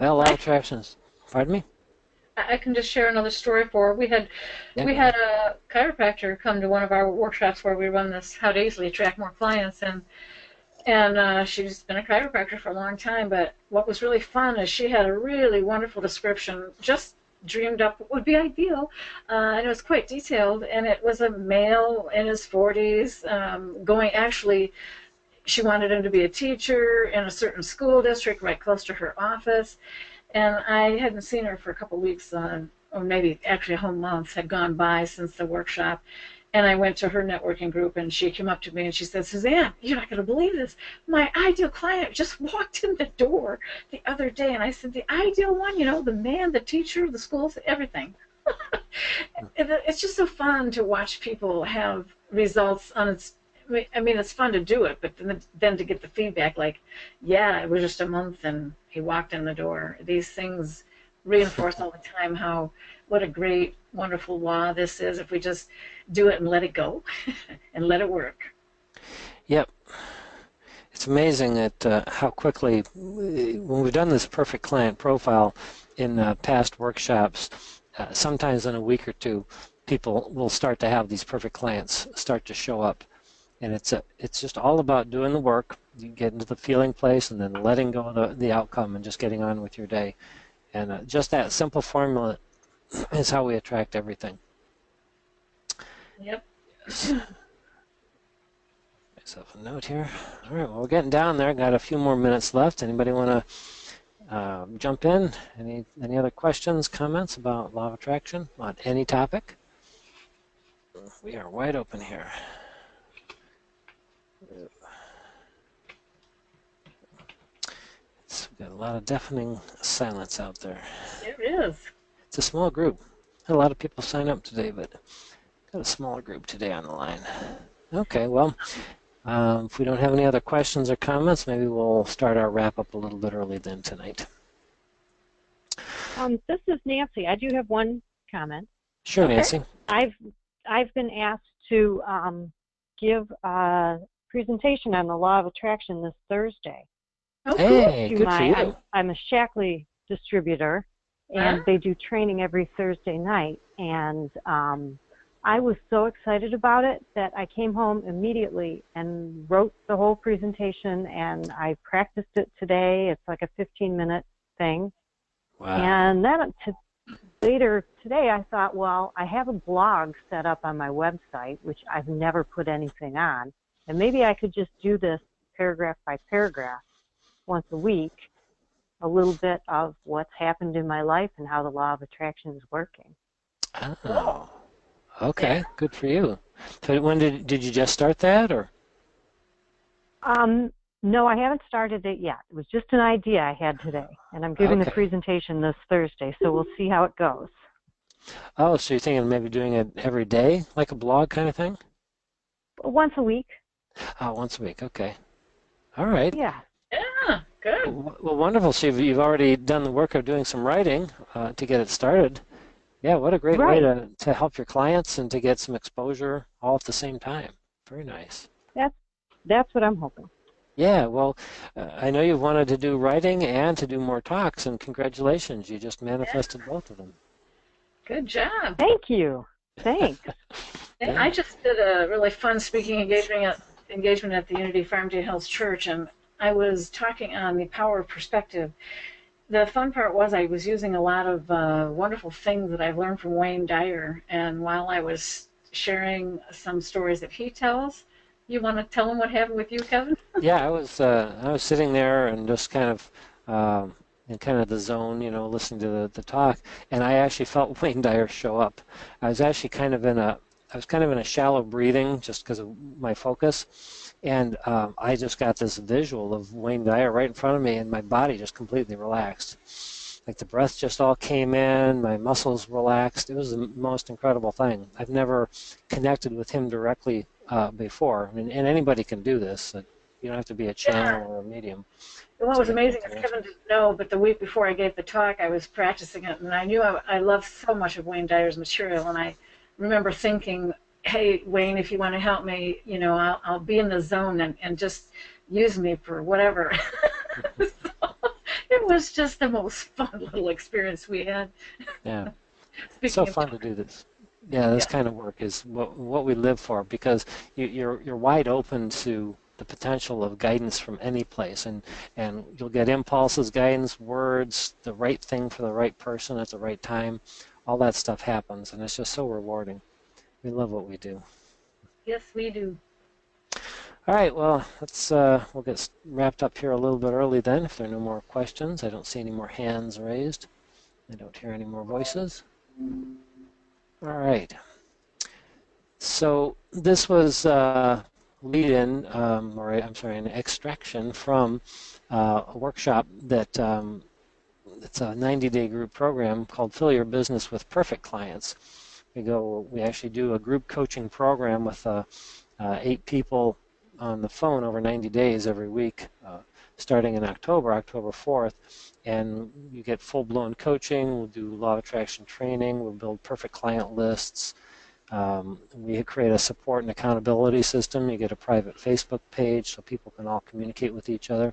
Well, Law of Attractions. Pardon me? I can just share another story for her. We had a chiropractor come to one of our workshops where we run this How to Easily Attract More Clients, and she's been a chiropractor for a long time. But what was really fun is she had a really wonderful description, just dreamed up what would be ideal, and it was quite detailed. And it was a male in his 40s, she wanted him to be a teacher in a certain school district right close to her office. And I hadn't seen her for a couple of weeks, or maybe actually a whole month had gone by since the workshop. And I went to her networking group, and she came up to me and she said, Suzanne, you're not going to believe this. My ideal client just walked in the door the other day. And I said, the ideal one, the man, the teacher, the schools, everything. It's just so fun to watch people have results on its. I mean, it's fun to do it, but then to get the feedback like, yeah, it was just a month and he walked in the door. These things reinforce all the time what a great, wonderful law this is if we just do it and let it go and let it work. Yep. It's amazing that how quickly, when we've done this perfect client profile in past workshops, sometimes in a week or two, people will start to have these perfect clients start to show up. And it's just all about doing the work. You get into the feeling place and then letting go of the outcome and just getting on with your day. And just that simple formula is how we attract everything. Yep. Myself a note here. All right, well, we're getting down there. Got a few more minutes left. Anybody want to jump in? Any other questions, comments about law of attraction on any topic? We are wide open here. We've got a lot of deafening silence out there. It is. It's a small group. Had a lot of people sign up today, but got a smaller group today on the line. Okay, well, if we don't have any other questions or comments, maybe we'll start our wrap-up a little bit early then tonight. This is Nancy. I do have one comment. Sure, Okay. Nancy. I've been asked to give a presentation on the law of attraction this Thursday. Oh, Hey, To good for you. I'm a Shackley distributor, and they do training every Thursday night. And I was so excited about it that I came home immediately and wrote the whole presentation, and I practiced it today. It's like a 15-minute thing. Wow. And then later today, I thought, well, I have a blog set up on my website, which I've never put anything on, and maybe I could just do this paragraph by paragraph once a week, a little bit of what's happened in my life and how the law of attraction is working. Oh, okay. Good for you. So when did you just start that, or? No, I haven't started it yet. It was just an idea I had today, and I'm giving the Okay. presentation this Thursday, so we'll see how it goes. Oh, so you're thinking of maybe doing it every day, like a blog kind of thing? Once a week. Oh, once a week. Okay. All right. Yeah. Yeah, good. Well, wonderful. So you've already done the work of doing some writing to get it started. Yeah, what a great way to help your clients and to get some exposure all at the same time. Very nice. That's what I'm hoping. Yeah, well, I know you've wanted to do writing and to do more talks, and congratulations, you just manifested both of them. Good job. Thank you. Thanks. And I just did a really fun speaking engagement at the Unity Farmdale Hills Church, and I was talking on the power of perspective. The fun part was I was using a lot of wonderful things that I've learned from Wayne Dyer, and while I was sharing some stories that he tells, you want to tell them what happened with you, Kevin? Yeah, I was sitting there and just kind of in kind of the zone, listening to the talk, and I actually felt Wayne Dyer show up. I was actually kind of in a shallow breathing just because of my focus, and I just got this visual of Wayne Dyer right in front of me, and my body just completely relaxed. Like the breath just all came in, my muscles relaxed. It was the most incredible thing. I've never connected with him directly before. I mean, and anybody can do this. You don't have to be a channel or a medium. What was amazing is Kevin didn't know, but the week before I gave the talk, I was practicing it, and I knew I loved so much of Wayne Dyer's material, and I remember thinking, hey, Wayne, if you want to help me, I'll be in the zone and just use me for whatever. So, it was just the most fun little experience we had. Yeah, it's so fun to do this. Yeah, this kind of work is what we live for, because you're wide open to the potential of guidance from any place, and you'll get impulses, guidance, words, the right thing for the right person at the right time. All that stuff happens, and it's just so rewarding. We love what we do. Yes, we do. All right, well, we'll get wrapped up here a little bit early then, if there are no more questions. I don't see any more hands raised. I don't hear any more voices. All right. So this was lead-in, an extraction from a workshop that it's a 90-day group program called Fill Your Business with Perfect Clients. We actually do a group coaching program with 8 people on the phone over 90 days every week, starting in October 4th, and you get full-blown coaching. We'll do law of attraction training. We'll build perfect client lists. We create a support and accountability system. You get a private Facebook page so people can all communicate with each other.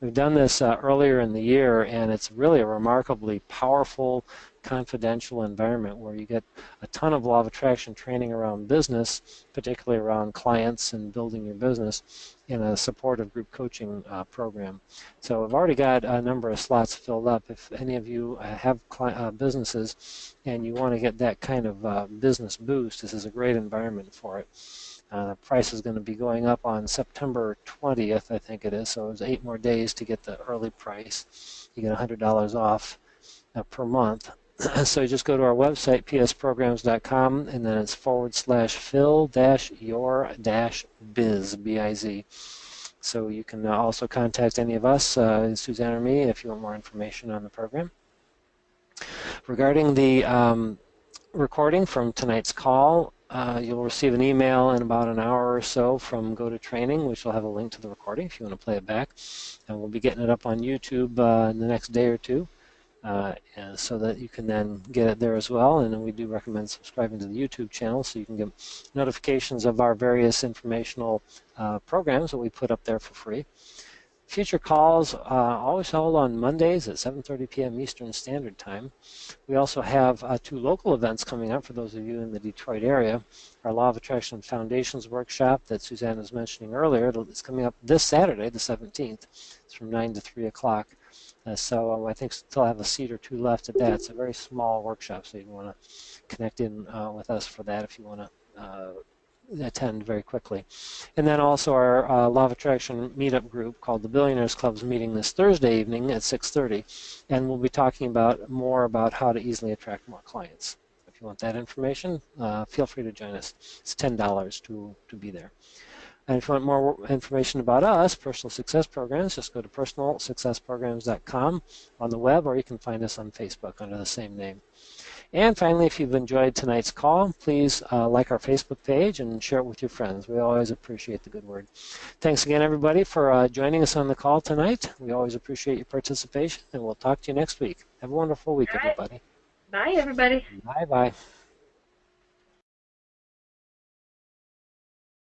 We've done this earlier in the year, and it's really a remarkably powerful confidential environment where you get a ton of Law of Attraction training around business, particularly around clients and building your business, in a supportive group coaching program. So I've already got a number of slots filled up. If any of you have businesses and you want to get that kind of business boost, this is a great environment for it. The price is going to be going up on September 20th, I think it is, so there's 8 more days to get the early price. You get $100 off per month. So you just go to our website, psprograms.com, and then it's /fill-your-biz, B-I-Z. So you can also contact any of us, Suzanne or me, if you want more information on the program. Regarding the recording from tonight's call, you'll receive an email in about an hour or so from Go to Training, which will have a link to the recording if you want to play it back. And we'll be getting it up on YouTube in the next day or two, so that you can then get it there as well. And then we do recommend subscribing to the YouTube channel so you can get notifications of our various informational programs that we put up there for free. Future calls always held on Mondays at 7:30 p.m. Eastern Standard Time. We also have 2 local events coming up for those of you in the Detroit area. Our Law of Attraction Foundations workshop that Suzanne was mentioning earlier, it's coming up this Saturday, the 17th. It's from 9 to 3 o'clock. So I think still have a seat or 2 left at that. It's a very small workshop, so you want to connect in with us for that if you want to attend very quickly. And then also our Law of Attraction meetup group called the Billionaires Club's meeting this Thursday evening at 6:30, and we'll be talking more about how to easily attract more clients. If you want that information, feel free to join us. It's $10 to be there. And if you want more information about us, Personal Success Programs, just go to personalsuccessprograms.com on the web, or you can find us on Facebook under the same name. And finally, if you've enjoyed tonight's call, please like our Facebook page and share it with your friends. We always appreciate the good word. Thanks again, everybody, for joining us on the call tonight. We always appreciate your participation, and we'll talk to you next week. Have a wonderful week, everybody. Bye, everybody. Bye-bye.